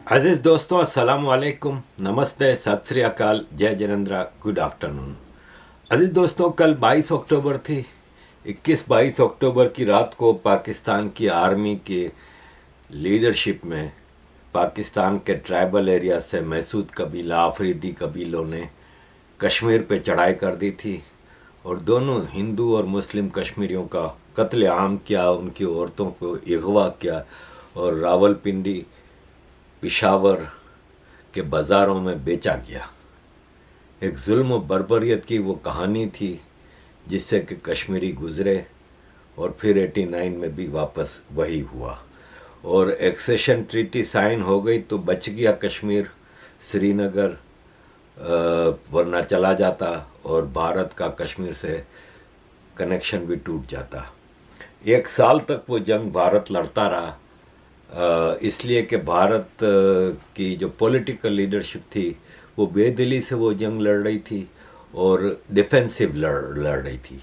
अजीज दोस्तों, अस्सलाम वालेकुम, नमस्ते, सत श्री अकाल, जय जिनेंद्र, गुड आफ्टरनून। अजीज दोस्तों, कल 22 अक्टूबर थी। 21-22 अक्टूबर की रात को पाकिस्तान की आर्मी के लीडरशिप में पाकिस्तान के ट्राइबल एरिया से महसूद कबीला, अफरीदी कबीलों ने कश्मीर पे चढ़ाई कर दी थी और दोनों हिंदू और मुस्लिम कश्मीरियों का कत्लेआम किया, उनकी औरतों को अगवा किया और रावलपिंडी, पिशावर के बाज़ारों में बेचा गया। एक जुल्म और बर्बरियत की वो कहानी थी जिससे कि कश्मीरी गुजरे और फिर 89 में भी वापस वही हुआ और एक्सेशन ट्रीटी साइन हो गई तो बच गया कश्मीर, श्रीनगर, वरना चला जाता और भारत का कश्मीर से कनेक्शन भी टूट जाता। 1 साल तक वो जंग भारत लड़ता रहा, इसलिए कि भारत की जो पॉलिटिकल लीडरशिप थी वो बेदिली से वो जंग लड़ रही थी और डिफेंसिव लड़ रही थी।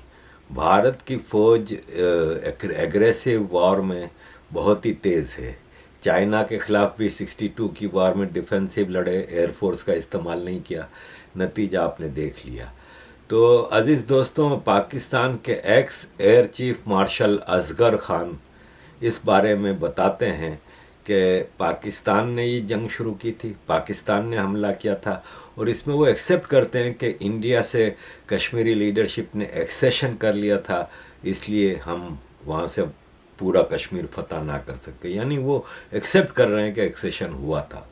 भारत की फ़ौज एग्रेसिव वॉर में बहुत ही तेज़ है। चाइना के ख़िलाफ़ भी 62 की वार में डिफेंसिव लड़े, एयरफोर्स का इस्तेमाल नहीं किया, नतीजा आपने देख लिया। तो अज़ीज़ दोस्तों, पाकिस्तान के ex air chief marshal Asghar Khan इस बारे में बताते हैं कि पाकिस्तान ने ये जंग शुरू की थी, पाकिस्तान ने हमला किया था और इसमें वो एक्सेप्ट करते हैं कि इंडिया से कश्मीरी लीडरशिप ने एक्सेशन कर लिया था, इसलिए हम वहाँ से पूरा कश्मीर फतह ना कर सके। यानी वो एक्सेप्ट कर रहे हैं कि एक्सेशन हुआ था।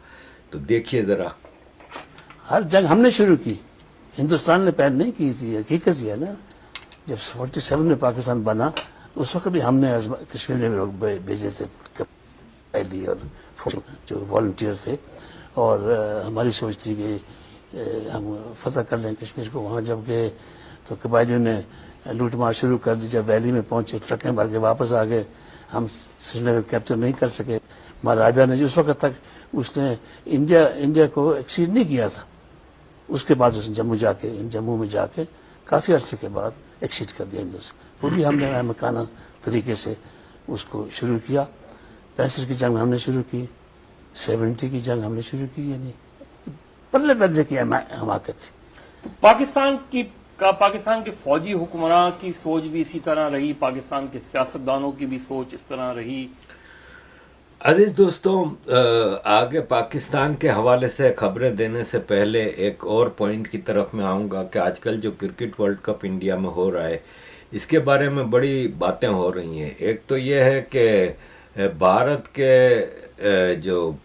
तो देखिए ज़रा, हर जंग हमने शुरू की, हिंदुस्तान ने पहल नहीं की थी। हकीकत ये है ना, जब 47 में पाकिस्तान बना उस वक्त भी हमने कश्मीर में लोग भेजे थे, पहली और जो वॉलंटियर थे, और हमारी सोच थी कि हम फतह कर लें कश्मीर को। वहाँ जब गए तो कबायलियों ने लूट मार शुरू कर दी। जब वैली में पहुंचे, ट्रकें भर के वापस आ गए। हम श्रीनगर कैप्चर नहीं कर सके। महाराजा ने उस वक्त तक उसने इंडिया को एक्सीड नहीं किया था, उसके बाद उसने जम्मू में जाके काफ़ी अरसे के बाद एक्सीड कर दिया हिंदुस्तान। वो भी हमने अहमकाना तरीके से उसको शुरू किया। 65 की जंग हमने शुरू की, 70 की जंग हमने शुरू की, यानी पहले दर्जे की हमाकत थी। पाकिस्तान के फौजी हुक्मरान की सोच भी इसी तरह रही, पाकिस्तान के सियासतदानों की भी सोच इस तरह रही। अजीज दोस्तों, आगे पाकिस्तान के हवाले से खबरें देने से पहले एक और पॉइंट की तरफ मैं आऊँगा कि आजकल जो क्रिकेट वर्ल्ड कप इंडिया में हो रहा है, इसके बारे में बड़ी बातें हो रही हैं। एक तो ये है कि भारत के जो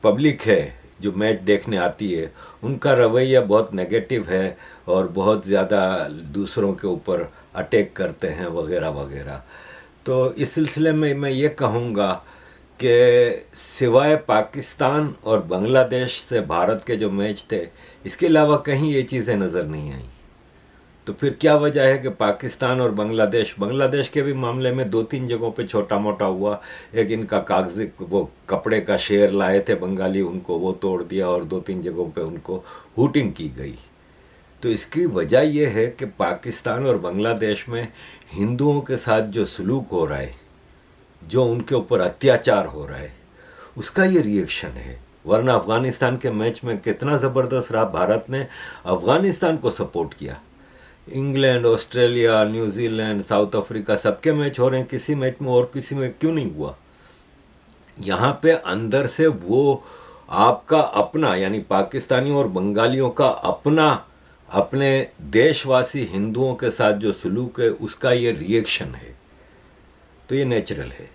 पब्लिक है जो मैच देखने आती है, उनका रवैया बहुत नेगेटिव है और बहुत ज़्यादा दूसरों के ऊपर अटैक करते हैं वगैरह वगैरह। तो इस सिलसिले में मैं ये कहूँगा कि सिवाय पाकिस्तान और बांग्लादेश से भारत के जो मैच थे, इसके अलावा कहीं ये चीज़ें नज़र नहीं आई। तो फिर क्या वजह है कि पाकिस्तान और बांग्लादेश के भी मामले में 2-3 जगहों पे छोटा मोटा हुआ। एक इनका कागजी वो कपड़े का शेर लाए थे बंगाली, उनको वो तोड़ दिया और 2-3 जगहों पे उनको हूटिंग की गई। तो इसकी वजह यह है कि पाकिस्तान और बांग्लादेश में हिंदुओं के साथ जो सलूक हो रहा है, जो उनके ऊपर अत्याचार हो रहा है, उसका ये रिएक्शन है। वरना अफ़गानिस्तान के मैच में कितना ज़बरदस्त रहा, भारत ने अफ़गानिस्तान को सपोर्ट किया। England, Australia, New Zealand, south Africa, सबके मैच हो रहे हैं, किसी मैच में और किसी में क्यों नहीं हुआ? यहाँ पे अंदर से वो आपका अपना, यानी पाकिस्तानियों और बंगालियों का अपना, अपने देशवासी हिंदुओं के साथ जो सलूक है, उसका ये रिएक्शन है। तो ये नेचुरल है,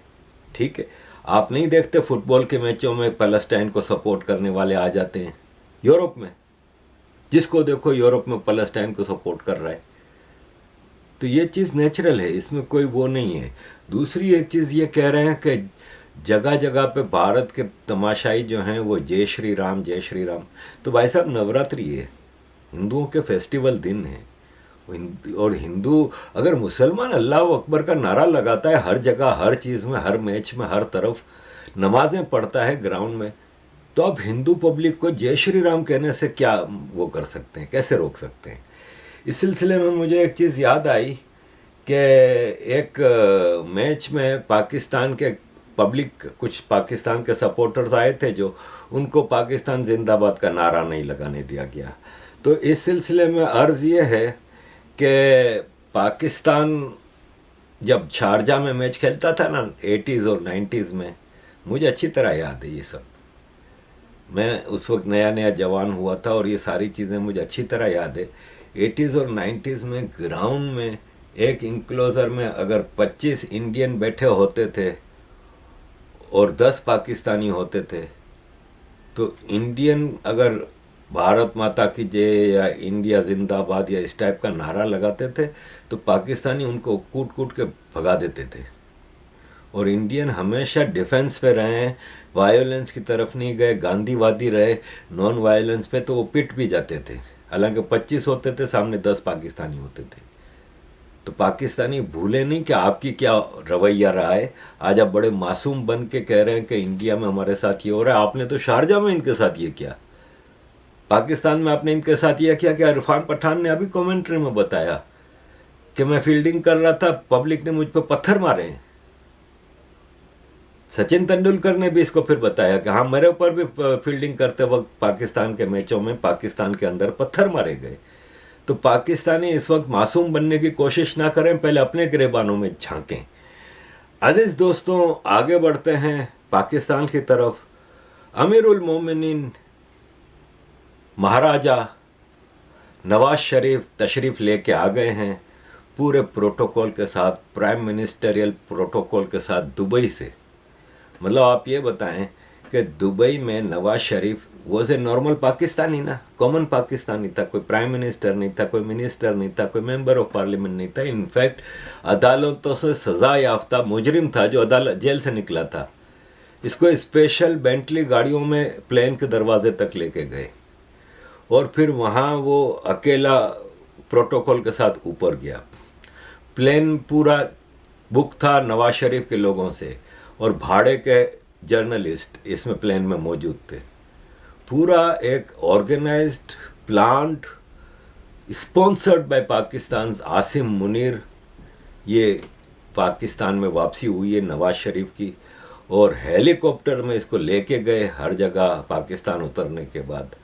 ठीक है। आप नहीं देखते फुटबॉल के मैचों में पैलेस्टाइन को सपोर्ट करने वाले आ जाते हैं। यूरोप में जिसको देखो, यूरोप में पैलेस्टाइन को सपोर्ट कर रहा है। तो ये चीज़ नेचुरल है, इसमें कोई वो नहीं है। दूसरी एक चीज़ ये कह रहे हैं कि जगह जगह पे भारत के तमाशाई जो हैं वो जय श्री राम जय श्री राम। तो भाई साहब, नवरात्रि है, हिंदुओं के फेस्टिवल दिन है, और हिंदू अगर मुसलमान अल्लाह अकबर का नारा लगाता है हर जगह, हर चीज़ में, हर मैच में, हर तरफ नमाजें पढ़ता है ग्राउंड में, तो आप हिंदू पब्लिक को जय श्री राम कहने से क्या वो कर सकते हैं, कैसे रोक सकते हैं? इस सिलसिले में मुझे एक चीज़ याद आई कि एक मैच में पाकिस्तान के पब्लिक, कुछ पाकिस्तान के सपोर्टर्स आए थे जो, उनको पाकिस्तान जिंदाबाद का नारा नहीं लगाने दिया गया। तो इस सिलसिले में अर्ज़ ये है कि पाकिस्तान जब शारजा में मैच खेलता था ना 80s और 90s में, मुझे अच्छी तरह याद है ये सब। मैं उस वक्त नया नया जवान हुआ था और ये सारी चीज़ें मुझे अच्छी तरह याद है। 80s और 90s में ग्राउंड में एक इंक्लोजर में अगर 25 इंडियन बैठे होते थे और 10 पाकिस्तानी होते थे, तो इंडियन अगर भारत माता की जय या इंडिया जिंदाबाद या इस टाइप का नारा लगाते थे तो पाकिस्तानी उनको कूट कूट के भगा देते थे। और इंडियन हमेशा डिफेंस पे रहे हैं, वायोलेंस की तरफ नहीं गए, गांधीवादी रहे, नॉन वायोलेंस पे, तो वो पिट भी जाते थे। हालांकि 25 होते थे, सामने 10 पाकिस्तानी होते थे। तो पाकिस्तानी भूले नहीं कि आपकी क्या रवैया रहा है। आज आप बड़े मासूम बन के कह रहे हैं कि इंडिया में हमारे साथ ये हो रहा है। आपने तो शारजा में इनके साथ ये किया, पाकिस्तान में आपने इनके साथ ये किया। क्या इरफान पठान ने अभी कमेंट्री में बताया कि मैं फील्डिंग कर रहा था, पब्लिक ने मुझ पर पत्थर मारे हैं। सचिन तेंदुलकर ने भी इसको फिर बताया कि हाँ, मेरे ऊपर भी फील्डिंग करते वक्त पाकिस्तान के मैचों में पाकिस्तान के अंदर पत्थर मारे गए। तो पाकिस्तानी इस वक्त मासूम बनने की कोशिश ना करें, पहले अपने गिरेबानों में झांकें। अजीज दोस्तों, आगे बढ़ते हैं पाकिस्तान की तरफ। अमीरुल मोमिनीन महाराजा नवाज शरीफ तशरीफ लेके आ गए हैं पूरे प्रोटोकॉल के साथ, प्राइम मिनिस्टरियल प्रोटोकॉल के साथ दुबई से। मतलब आप ये बताएं कि दुबई में Nawaz Sharif was a normal Pakistani ना, कॉमन पाकिस्तानी था। कोई प्राइम मिनिस्टर नहीं था, कोई मिनिस्टर नहीं था, कोई मेंबर ऑफ पार्लियामेंट नहीं था। इनफैक्ट अदालतों से सजा याफ्ता मुजरिम था जो अदालत जेल से निकला था। इसको स्पेशल बेंटली गाड़ियों में प्लेन के दरवाजे तक लेके गए और फिर वहाँ वो अकेला प्रोटोकॉल के साथ ऊपर गया। प्लेन पूरा बुक था नवाज शरीफ के लोगों से और भाड़े के जर्नलिस्ट इसमें प्लेन में मौजूद थे। पूरा एक organised planned sponsored by Pakistan. Asim Munir, ये पाकिस्तान में वापसी हुई है नवाज शरीफ की और हेलीकॉप्टर में इसको लेके गए हर जगह पाकिस्तान उतरने के बाद।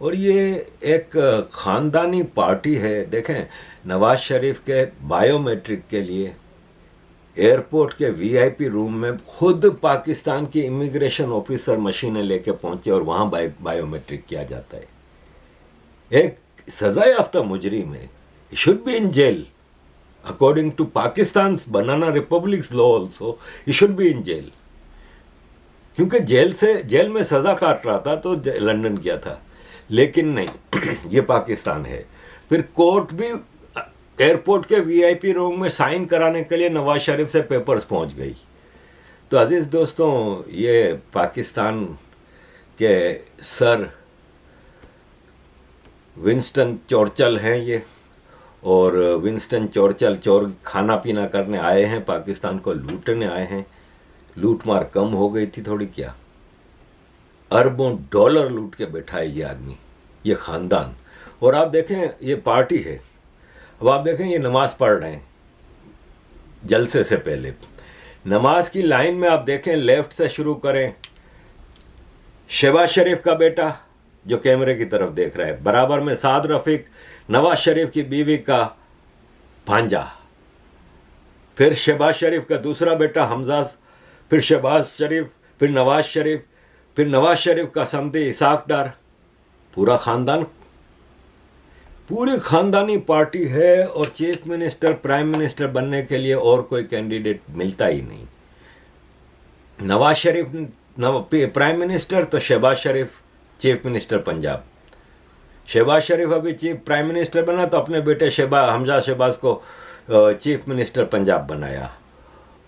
और ये एक ख़ानदानी पार्टी है। देखें, नवाज शरीफ के बायोमेट्रिक के लिए एयरपोर्ट के वीआईपी रूम में खुद पाकिस्तान की इमिग्रेशन ऑफिसर मशीनें लेके पहुंचे और वहां बायोमेट्रिक किया जाता है। एक सजा याफ्ता मुजरिम है, should be in jail according to Pakistan banana republic's law also, he should be in jail. क्योंकि जेल में सजा काट रहा था तो लंदन गया था, लेकिन नहीं ये पाकिस्तान है। फिर कोर्ट भी एयरपोर्ट के वीआईपी रूम में साइन कराने के लिए नवाज शरीफ से पेपर्स पहुंच गई। तो अजीज दोस्तों, ये पाकिस्तान के सर विंस्टन चर्चिल हैं ये, और विंस्टन चर्चिल चोर खाना पीना करने आए हैं, पाकिस्तान को लूटने आए हैं। लूट मार कम हो गई थी थोड़ी, क्या अरबों डॉलर लूट के बैठा है ये आदमी, ये खानदान। और आप देखें ये पार्टी है। अब आप देखें ये नमाज पढ़ रहे हैं जलसे से पहले। नमाज की लाइन में आप देखें, लेफ्ट से शुरू करें, शहबाज शरीफ का बेटा जो कैमरे की तरफ देख रहा है, बराबर में साद रफीक नवाज शरीफ की बीवी का भांजा, फिर शहबाज शरीफ का दूसरा बेटा हमजा, फिर शहबाज शरीफ, फिर नवाज शरीफ का समधी इसाक डार। पूरा खानदान, पूरी खानदानी पार्टी है। और चीफ मिनिस्टर, प्राइम मिनिस्टर बनने के लिए और कोई कैंडिडेट मिलता ही नहीं। नवाज शरीफ प्राइम मिनिस्टर तो शहबाज शरीफ चीफ मिनिस्टर पंजाब। शहबाज शरीफ अभी चीफ प्राइम मिनिस्टर बना तो अपने बेटे हमजा शहबाज को चीफ मिनिस्टर पंजाब बनाया।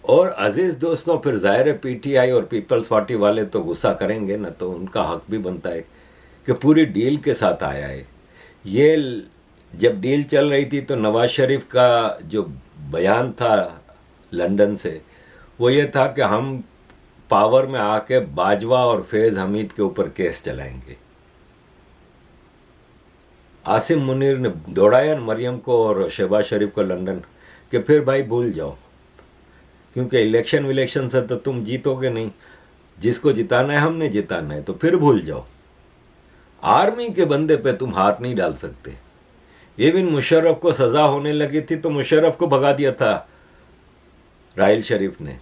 और अजीज दोस्तों, फिर जाहिर है पीटीआई और पीपल्स पार्टी वाले तो गुस्सा करेंगे ना, तो उनका हक भी बनता है कि पूरी डील के साथ आया है। ये जब डील चल रही थी तो नवाज शरीफ का जो बयान था लंदन से वो ये था कि हम पावर में आके बाजवा और फैज़ हमीद के ऊपर केस चलाएंगे। आसिम मुनीर ने दौड़ाया मरियम को और शहबाज शरीफ को लंदन, कि फिर भाई भूल जाओ क्योंकि इलेक्शन से तो तुम जीतोगे नहीं, जिसको जिताना है हमने जिताना है, तो फिर भूल जाओ। आर्मी के बंदे पे तुम हाथ नहीं डाल सकते। इवन मुशर्रफ को सजा होने लगी थी तो मुशर्रफ को भगा दिया था राहिल शरीफ ने।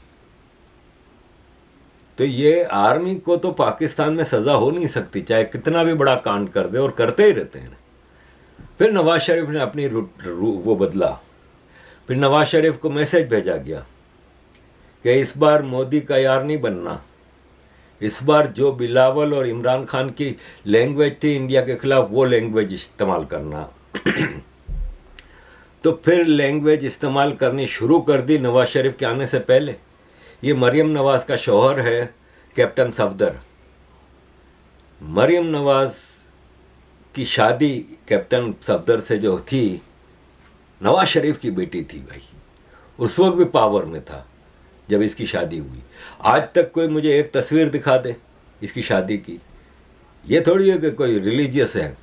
तो ये आर्मी को तो पाकिस्तान में सजा हो नहीं सकती, चाहे कितना भी बड़ा कांड कर दे, और करते ही रहते हैं। फिर नवाज शरीफ ने अपनी वो बदला। फिर नवाज शरीफ को मैसेज भेजा गया कि इस बार मोदी का यार नहीं बनना, इस बार जो बिलावल और इमरान खान की लैंग्वेज थी इंडिया के खिलाफ वो लैंग्वेज इस्तेमाल करना। तो फिर लैंग्वेज इस्तेमाल करनी शुरू कर दी नवाज शरीफ के आने से पहले। ये मरियम नवाज का शौहर है कैप्टन सफदर। मरियम नवाज की शादी कैप्टन सफदर से जो थी, नवाज शरीफ की बेटी थी भाई, उस वक्त भी पावर में था जब इसकी शादी हुई। आज तक कोई मुझे एक तस्वीर दिखा दे इसकी शादी की। ये थोड़ी है कि कोई रिलीजियस है,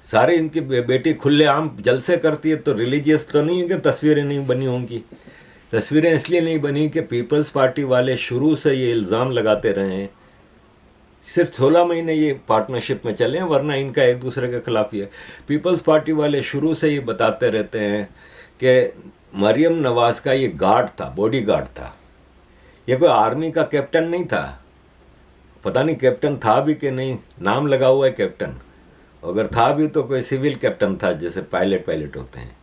सारे इनकी बेटी खुलेआम जलसे करती है, तो रिलीजियस तो नहीं है कि तस्वीरें नहीं बनी होंगी। तस्वीरें इसलिए नहीं बनी कि पीपल्स पार्टी वाले शुरू से ये इल्ज़ाम लगाते रहे हैं। सिर्फ 16 महीने ये पार्टनरशिप में चले हैं, वरना इनका एक दूसरे के खिलाफ ही है। पीपल्स पार्टी वाले शुरू से ये बताते रहते हैं कि मरियम नवाज का ये गार्ड था, बॉडी गार्ड था, ये कोई आर्मी का कैप्टन नहीं था। पता नहीं कैप्टन था भी कि नहीं, नाम लगा हुआ है कैप्टन, अगर था भी तो कोई सिविल कैप्टन था, जैसे पायलट होते हैं।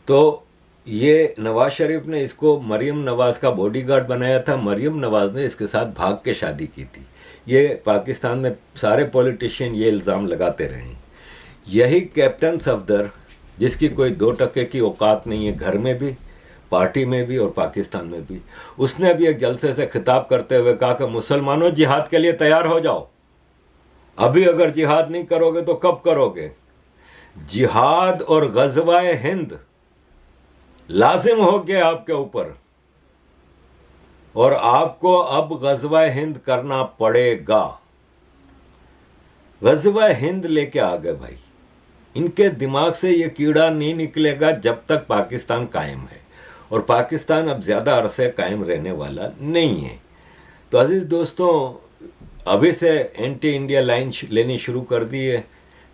तो ये नवाज शरीफ ने इसको मरियम नवाज का बॉडीगार्ड बनाया था। मरियम नवाज ने इसके साथ भाग के शादी की थी। ये पाकिस्तान में सारे पॉलिटिशियन ये इल्ज़ाम लगाते रहे। यही कैप्टन सफदर, जिसकी कोई 2% की औकात नहीं है, घर में भी, पार्टी में भी और पाकिस्तान में भी, उसने अभी एक जलसे से खिताब करते हुए कहा कि मुसलमानों जिहाद के लिए तैयार हो जाओ। अभी अगर जिहाद नहीं करोगे तो कब करोगे? जिहाद और गज़वाए हिंद लाजिम हो गया आपके ऊपर, और आपको अब गज़वाए हिंद करना पड़ेगा। गज़वाए हिंद लेके आ गए भाई। इनके दिमाग से ये कीड़ा नहीं निकलेगा जब तक पाकिस्तान कायम है, और पाकिस्तान अब ज़्यादा अरसे कायम रहने वाला नहीं है। तो अजीज़ दोस्तों, अभी से एंटी इंडिया लाइन लेनी शुरू कर दी है।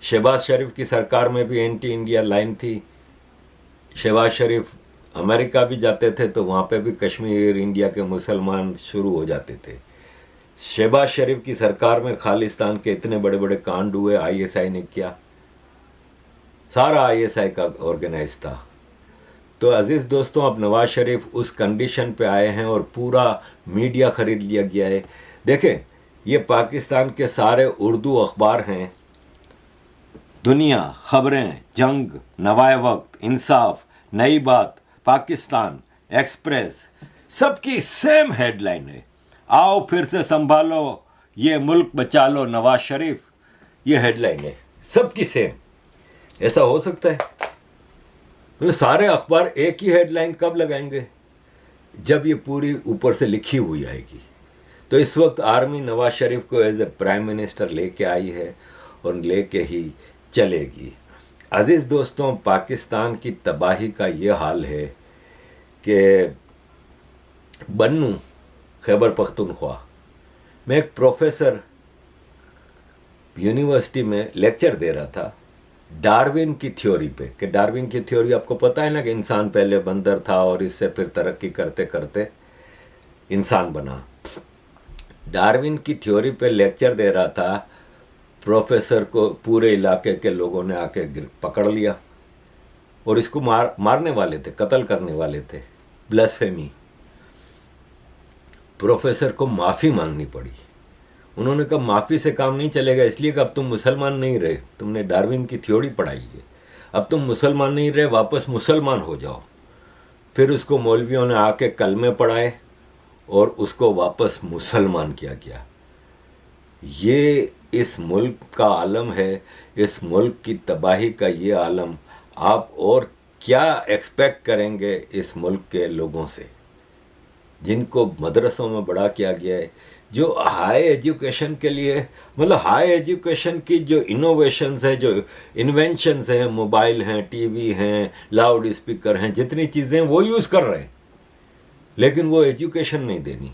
शहबाज शरीफ की सरकार में भी एंटी इंडिया लाइन थी। शहबाज शरीफ अमेरिका भी जाते थे तो वहाँ पे भी कश्मीर इंडिया के मुसलमान शुरू हो जाते थे। शहबाज शरीफ की सरकार में खालिस्तान के इतने बड़े बड़े कांड हुए, आईएसआई ने किया, सारा आईएसआई का ऑर्गेनाइज था। तो अजीज़ दोस्तों, अब नवाज शरीफ उस कंडीशन पे आए हैं और पूरा मीडिया खरीद लिया गया है। देखें, ये पाकिस्तान के सारे उर्दू अखबार हैं, दुनिया, खबरें, जंग, नवाए वक्त, इंसाफ, नई बात, पाकिस्तान, एक्सप्रेस, सबकी सेम हेडलाइन है, आओ फिर से संभालो ये मुल्क बचा लो नवाज शरीफ। ये हेडलाइन है सबकी सेम। ऐसा हो सकता है? मतलब सारे अखबार एक ही हेडलाइन कब लगाएंगे? जब ये पूरी ऊपर से लिखी हुई आएगी। तो इस वक्त आर्मी नवाज शरीफ को एज ए प्राइम मिनिस्टर लेके आई है और लेके ही चलेगी। अजीज़ दोस्तों, पाकिस्तान की तबाही का ये हाल है कि बन्नू, खैबर पख्तूनख्वा में एक प्रोफेसर यूनिवर्सिटी में लेक्चर दे रहा था डार्विन की थ्योरी पे, कि डार्विन की थ्योरी आपको पता है ना, कि इंसान पहले बंदर था और इससे फिर तरक्की करते करते इंसान बना। डार्विन की थ्योरी पे लेक्चर दे रहा था। प्रोफेसर को पूरे इलाके के लोगों ने आके पकड़ लिया और इसको मारने वाले थे, कत्ल करने वाले थे, ब्लास्फेमी। प्रोफेसर को माफ़ी मांगनी पड़ी। उन्होंने कहा माफ़ी से काम नहीं चलेगा, इसलिए कि अब तुम मुसलमान नहीं रहे, तुमने डार्विन की थ्योरी पढ़ाई है, अब तुम मुसलमान नहीं रहे, वापस मुसलमान हो जाओ। फिर उसको मौलवियों ने आके कलमे पढ़ाए और उसको वापस मुसलमान किया गया। ये इस मुल्क का आलम है, इस मुल्क की तबाही का ये आलम। आप और क्या एक्सपेक्ट करेंगे इस मुल्क के लोगों से? जिनको मदरसों में बड़ा किया गया है, जो हाई एजुकेशन के लिए, मतलब हाई एजुकेशन की जो इनोवेशंस है, जो इन्वेंशंस हैं, मोबाइल हैं, टीवी हैं, लाउड स्पीकर हैं, जितनी चीज़ें हैं वो यूज़ कर रहे हैं, लेकिन वो एजुकेशन नहीं देनी।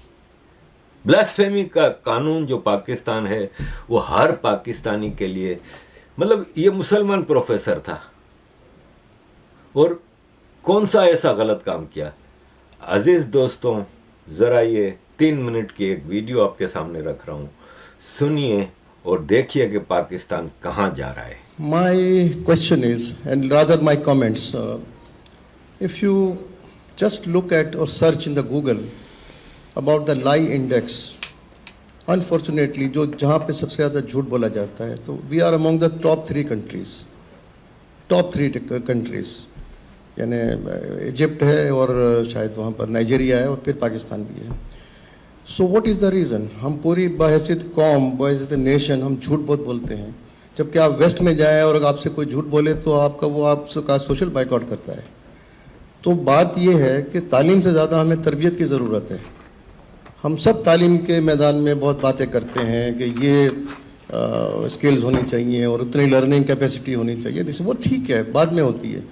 ब्लास्फेमी का कानून जो पाकिस्तान है वो हर पाकिस्तानी के लिए, मतलब ये मुसलमान प्रोफेसर था और कौन सा ऐसा गलत काम किया। अजीज़ दोस्तों, ज़रा ये 3 मिनट की एक वीडियो आपके सामने रख रहा हूँ, सुनिए और देखिए कि पाकिस्तान कहाँ जा रहा है। My question is, and rather my comments, if you just look at or search in the Google about the lie index, unfortunately, जो जहाँ पे सबसे ज़्यादा झूठ बोला जाता है, तो we are among the top 3 countries, यानी इजिप्ट है और शायद वहाँ पर नाइजीरिया है और फिर पाकिस्तान भी है। So what is the reason? हम पूरी बहैसियत कौम, बहैसियत नेशन हम झूठ बहुत बोलते हैं, जबकि आप वेस्ट में जाएं और अगर आपसे कोई झूठ बोले तो आपका सोशल बाइकआउट करता है। तो बात यह है कि तालीम से ज़्यादा हमें तरबियत की ज़रूरत है। हम सब तालीम के मैदान में बहुत बातें करते हैं कि ये स्किल्स होनी चाहिए और उतनी लर्निंग कैपेसिटी होनी चाहिए, जैसे वो ठीक है, बाद में होती है,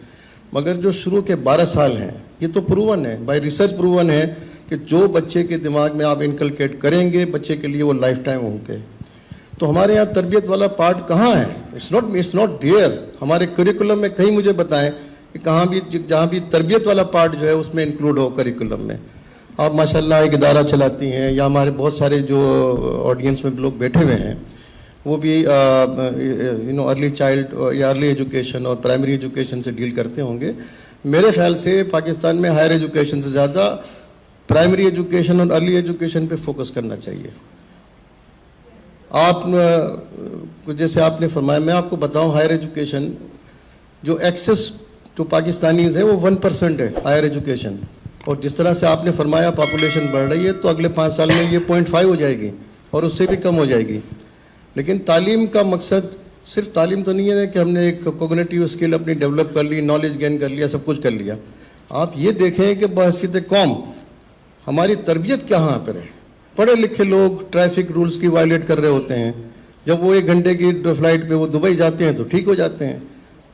मगर जो शुरू के 12 साल हैं, ये तो प्रूवन है, बाय रिसर्च प्रूवन है कि जो बच्चे के दिमाग में आप इनकलकेट करेंगे, बच्चे के लिए वो लाइफ टाइम होंगे। तो हमारे यहाँ तरबियत वाला पार्ट कहाँ है? It's not there. हमारे करिकुलम में कहीं मुझे बताएं कि कहाँ भी, जहाँ भी तरबियत वाला पार्ट जो है उसमें इंक्लूड हो करिकुलम में। आप माशाल्लाह एक इदारा चलाती हैं, या हमारे बहुत सारे जो ऑडियंस में लोग बैठे हुए हैं वो भी अर्ली चाइल्ड या अर्ली एजुकेशन और प्राइमरी एजुकेशन से डील करते होंगे। मेरे ख्याल से पाकिस्तान में हायर एजुकेशन से ज़्यादा प्राइमरी एजुकेशन और अर्ली एजुकेशन पे फोकस करना चाहिए। आप जैसे आपने फरमाया, मैं आपको बताऊं, हायर एजुकेशन जो एक्सेस टू पाकिस्तानीज़ है वो 1% है हायर एजुकेशन, और जिस तरह से आपने फरमाया पॉपुलेशन बढ़ रही है तो अगले 5 साल में ये 0.5 हो जाएगी और उससे भी कम हो जाएगी। लेकिन तालीम का मकसद सिर्फ तालीम तो नहीं है कि हमने एक कोग्निटिव स्किल अपनी डेवलप कर ली, नॉलेज गेन कर लिया, सब कुछ कर लिया। आप ये देखें कि बहसीत कौम हमारी तरबियत कहाँ पर है। पढ़े लिखे लोग ट्रैफिक रूल्स की वायलेट कर रहे होते हैं, जब वो 1 घंटे की फ़्लाइट पे वो दुबई जाते हैं तो ठीक हो जाते हैं।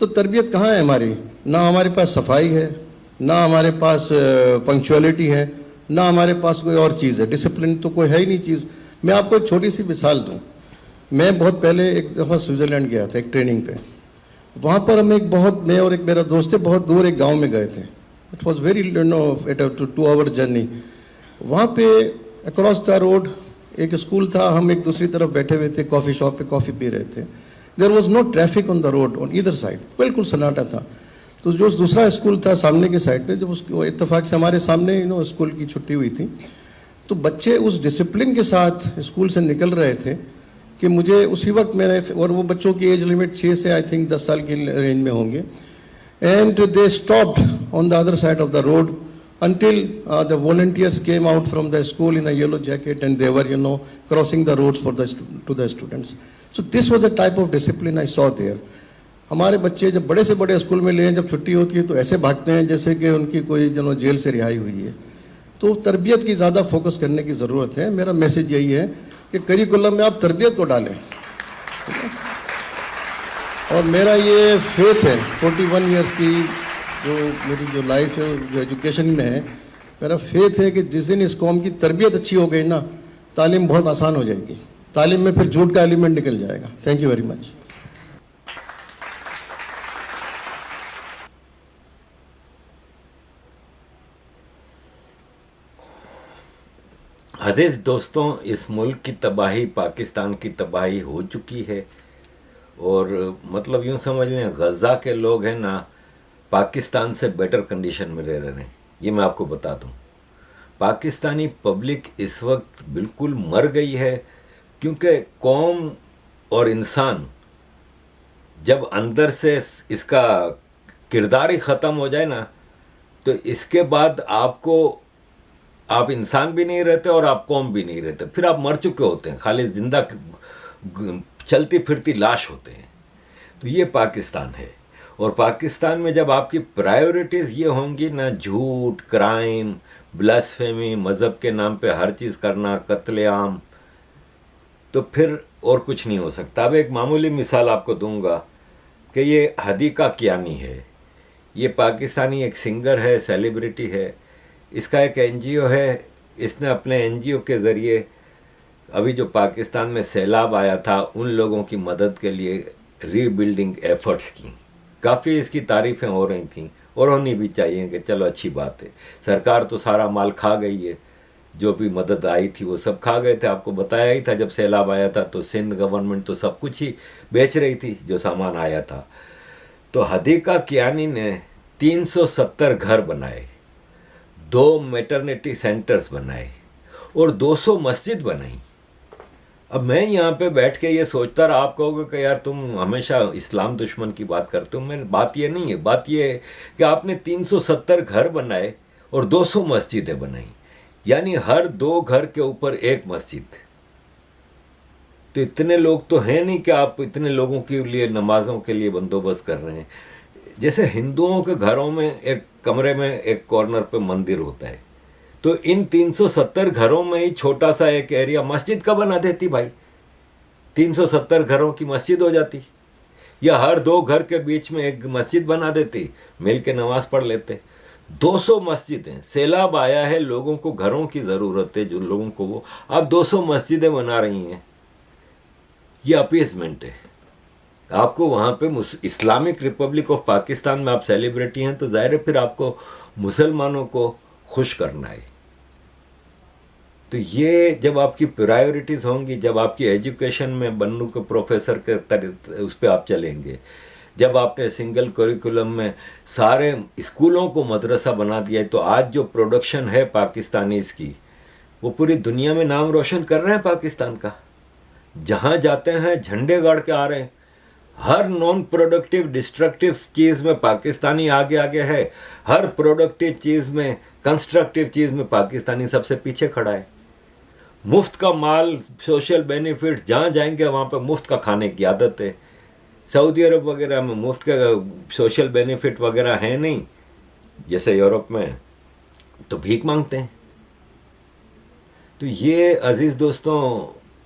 तो तरबियत कहाँ है हमारी? ना हमारे पास सफाई है, ना हमारे पास पंक्चुअलिटी है, ना हमारे पास कोई और चीज़ है। डिसिप्लिन तो कोई है ही नहीं चीज़। मैं आपको एक छोटी सी मिसाल दूँ। मैं बहुत पहले एक दफ़ा स्विट्ज़रलैंड गया था एक ट्रेनिंग पे। वहाँ पर हम मैं और एक मेरा दोस्त थे, बहुत दूर एक गांव में गए थे। It was very at 2 hour journey. वहाँ पे अक्रॉस द रोड एक स्कूल था, हम एक दूसरी तरफ बैठे हुए थे, कॉफ़ी शॉप पे कॉफ़ी पी रहे थे। There was no traffic on the road on either side, बिल्कुल सन्नाटा था। तो जो दूसरा स्कूल था सामने के साइड पे, जब उसको इत्तेफाक से हमारे सामने स्कूल की छुट्टी हुई थी, तो बच्चे उस डिसिप्लिन के साथ स्कूल से निकल रहे थे कि मुझे उसी वक्त मैंने, और वो बच्चों की एज लिमिट 6 से आई थिंक 10 साल की रेंज में होंगे, and they stopped on the other side of the road until the volunteers came out from the school in a yellow jacket and they were crossing the roads to the students. So this was a type of discipline I saw there. हमारे बच्चे जब बड़े से बड़े school में ले, जब छुट्टी होती है तो ऐसे भागते हैं जैसे कि उनकी कोई जेल से रिहाई हुई है। तो तरबियत की ज़्यादा फोकस करने की ज़रूरत है। मेरा मैसेज यही है कि करिकुलम में आप तरबियत को डालें। और मेरा ये फेथ है, 41 ईयर्स की जो मेरी जो लाइफ है, जो एजुकेशन में है, मेरा फेथ है कि जिस दिन इस कौम की तरबियत अच्छी हो गई ना, तालीम बहुत आसान हो जाएगी। तालीम में फिर झूठ का एलिमेंट निकल जाएगा। Thank you very much. अजीज दोस्तों, इस मुल्क की तबाही, पाकिस्तान की तबाही हो चुकी है। और मतलब यूँ समझ लें, गज़ा के लोग हैं ना, पाकिस्तान से बेटर कंडीशन में रह रहे हैं। ये मैं आपको बता दूं, पाकिस्तानी पब्लिक इस वक्त बिल्कुल मर गई है, क्योंकि कौम और इंसान जब अंदर से इसका किरदार ही ख़त्म हो जाए ना, तो इसके बाद आप इंसान भी नहीं रहते और आप कौम भी नहीं रहते, फिर आप मर चुके होते हैं, खाली जिंदा चलती फिरती लाश होते हैं। तो ये पाकिस्तान है। और पाकिस्तान में जब आपकी प्रायोरिटीज़ ये होंगी ना, झूठ, क्राइम, ब्लास्फेमी, मज़हब के नाम पे हर चीज़ करना, कत्लेआम, तो फिर और कुछ नहीं हो सकता। अब एक मामूली मिसाल आपको दूंगा कि ये हदीका कियानी है, ये पाकिस्तानी एक सिंगर है, सेलिब्रिटी है, इसका एक एनजीओ है। इसने अपने एनजीओ के ज़रिए अभी जो पाकिस्तान में सैलाब आया था उन लोगों की मदद के लिए रीबिल्डिंग एफर्ट्स की। काफ़ी इसकी तारीफ़ें हो रही थी और होनी भी चाहिए कि चलो अच्छी बात है। सरकार तो सारा माल खा गई है, जो भी मदद आई थी वो सब खा गए थे। आपको बताया ही था जब सैलाब आया था तो सिंध गवर्नमेंट तो सब कुछ ही बेच रही थी जो सामान आया था। तो हदीका कियानी ने 370 घर बनाए, 2 मैटरनिटी सेंटर्स बनाए और 200 मस्जिद बनाई। अब मैं यहाँ पे बैठ के ये सोचता रहा, आप कहोगे कि यार तुम हमेशा इस्लाम दुश्मन की बात करते हो। मेरी बात ये नहीं है, बात ये है कि आपने 370 घर बनाए और 200 मस्जिदें बनाई, यानी हर 2 घर के ऊपर 1 मस्जिद। तो इतने लोग तो हैं नहीं कि आप इतने लोगों के लिए नमाजों के लिए बंदोबस्त कर रहे हैं। जैसे हिंदुओं के घरों में एक कमरे में एक कॉर्नर पे मंदिर होता है, तो इन 370 घरों में ही छोटा सा एक एरिया मस्जिद का बना देती भाई, 370 घरों की मस्जिद हो जाती। या हर 2 घर के बीच में एक मस्जिद बना देती, मिल के नमाज पढ़ लेते। 200 मस्जिदें, सैलाब आया है, लोगों को घरों की ज़रूरत है, जो लोगों को वो आप 200 मस्जिदें बना रही हैं। ये अपीसमेंट है। आपको वहाँ पे इस्लामिक रिपब्लिक ऑफ पाकिस्तान में आप सेलिब्रिटी हैं तो जाहिर है फिर आपको मुसलमानों को खुश करना है। तो ये जब आपकी प्रायोरिटीज़ होंगी, जब आपकी एजुकेशन में बनने के प्रोफेसर के उस पर आप चलेंगे, जब आपने सिंगल करिकुलम में सारे स्कूलों को मदरसा बना दिया है, तो आज जो प्रोडक्शन है पाकिस्तानीज़ की वो पूरी दुनिया में नाम रोशन कर रहे हैं पाकिस्तान का। जहाँ जाते हैं झंडे गाड़ के आ रहे हैं। हर नॉन प्रोडक्टिव डिस्ट्रक्टिव चीज़ में पाकिस्तानी आगे आगे है, हर प्रोडक्टिव चीज़ में, कंस्ट्रक्टिव चीज़ में पाकिस्तानी सबसे पीछे खड़ा है। मुफ्त का माल, सोशल बेनिफिट्स, जहाँ जाएंगे वहाँ पे मुफ्त का खाने की आदत है। सऊदी अरब वगैरह में मुफ्त का सोशल बेनिफिट वगैरह है नहीं, जैसे यूरोप में, तो भीख मांगते हैं। तो ये अजीज़ दोस्तों,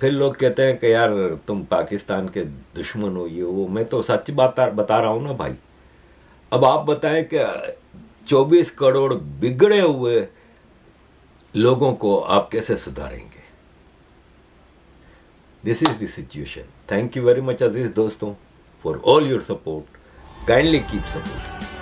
फिर लोग कहते हैं कि यार तुम पाकिस्तान के दुश्मन हो, ये वो। मैं तो सच बात बता रहा हूँ ना भाई। अब आप बताएं कि 24 करोड़ बिगड़े हुए लोगों को आप कैसे सुधारेंगे? This is the situation. Thank you very much अजीज दोस्तों for all your support. Kindly keep support.